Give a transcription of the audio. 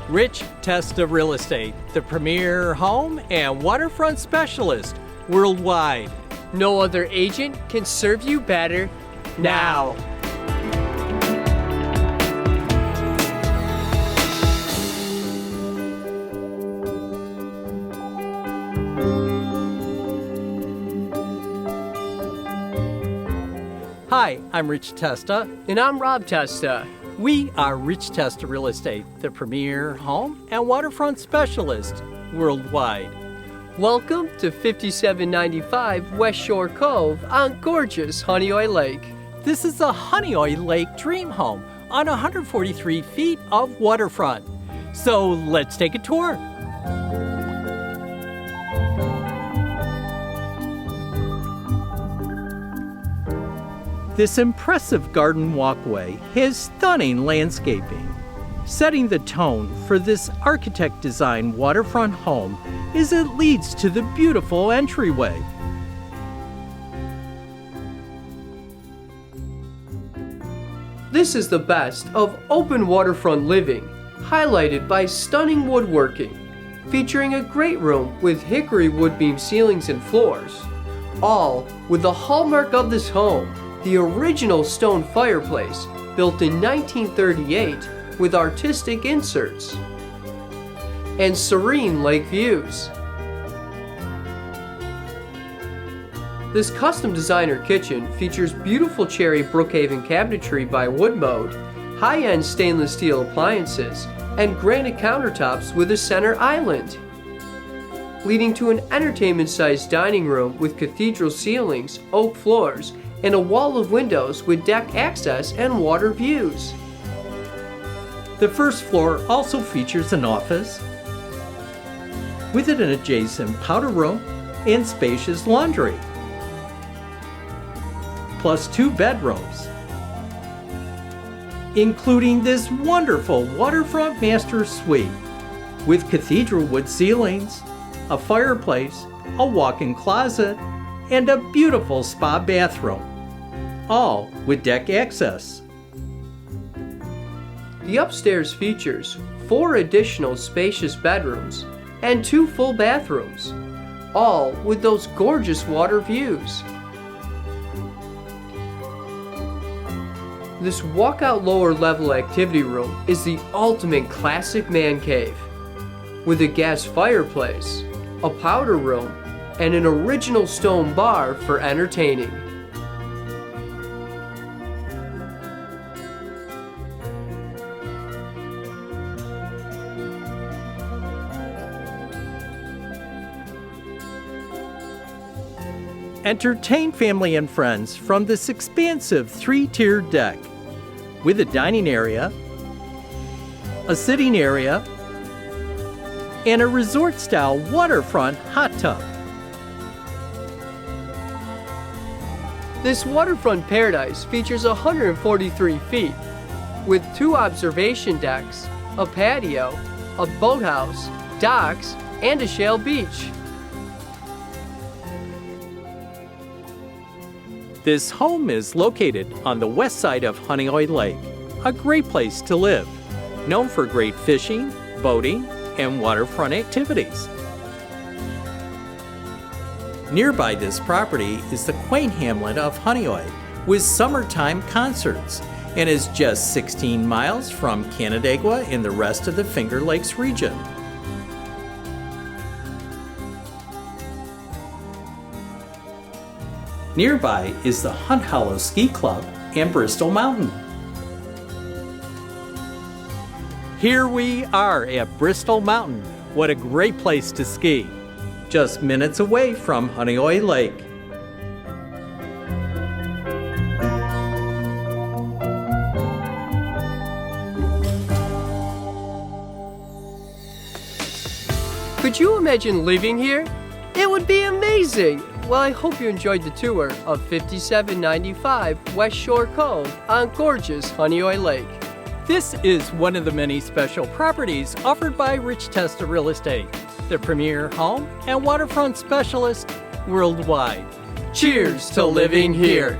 Rich Testa Real Estate, the premier home and waterfront specialist worldwide. No other agent can serve you better now. Hi, I'm Rich Testa. And I'm Rob Testa. We are Rich Testa Real Estate, the premier home and waterfront specialist worldwide. Welcome to 5795 West Shore Cove on gorgeous Honeoye Lake. This is a Honeoye Lake dream home on 143 feet of waterfront. So let's take a tour. This impressive garden walkway has stunning landscaping. Setting the tone for this architect-designed waterfront home is it leads to the beautiful entryway. This is the best of open waterfront living, highlighted by stunning woodworking, featuring a great room with hickory wood beam ceilings and floors, all with the hallmark of this home, the original stone fireplace built in 1938 with artistic inserts, and serene lake views. This custom designer kitchen features beautiful cherry Brookhaven cabinetry by Woodmode, high-end stainless steel appliances, and granite countertops with a center island, leading to an entertainment-sized dining room with cathedral ceilings, oak floors, and a wall of windows with deck access and water views. The first floor also features an office, with an adjacent powder room and spacious laundry, plus 2 bedrooms, including this wonderful waterfront master suite with cathedral wood ceilings, a fireplace, a walk-in closet, and a beautiful spa bathroom, all with deck access. The upstairs features 4 additional spacious bedrooms and 2 full bathrooms, all with those gorgeous water views. This walkout lower level activity room is the ultimate classic man cave, with a gas fireplace, a powder room, and an original stone bar for entertaining. Entertain family and friends from this expansive 3-tiered deck with a dining area, a sitting area, and a resort-style waterfront hot tub. This waterfront paradise features 143 feet with 2 observation decks, a patio, a boathouse, docks, and a shale beach. This home is located on the west side of Honeoye Lake, a great place to live, known for great fishing, boating, and waterfront activities. Nearby this property is the quaint hamlet of Honeoye with summertime concerts and is just 16 miles from Canandaigua and the rest of the Finger Lakes region. Nearby is the Hunt Hollow Ski Club and Bristol Mountain. Here we are at Bristol Mountain. What a great place to ski. Just minutes away from Honeoye Lake. Could you imagine living here? It would be amazing! Well, I hope you enjoyed the tour of 5795 West Shore Cove on gorgeous Honeoye Lake. This is one of the many special properties offered by Rich Testa Real Estate, the premier home and waterfront specialist worldwide. Cheers to living here!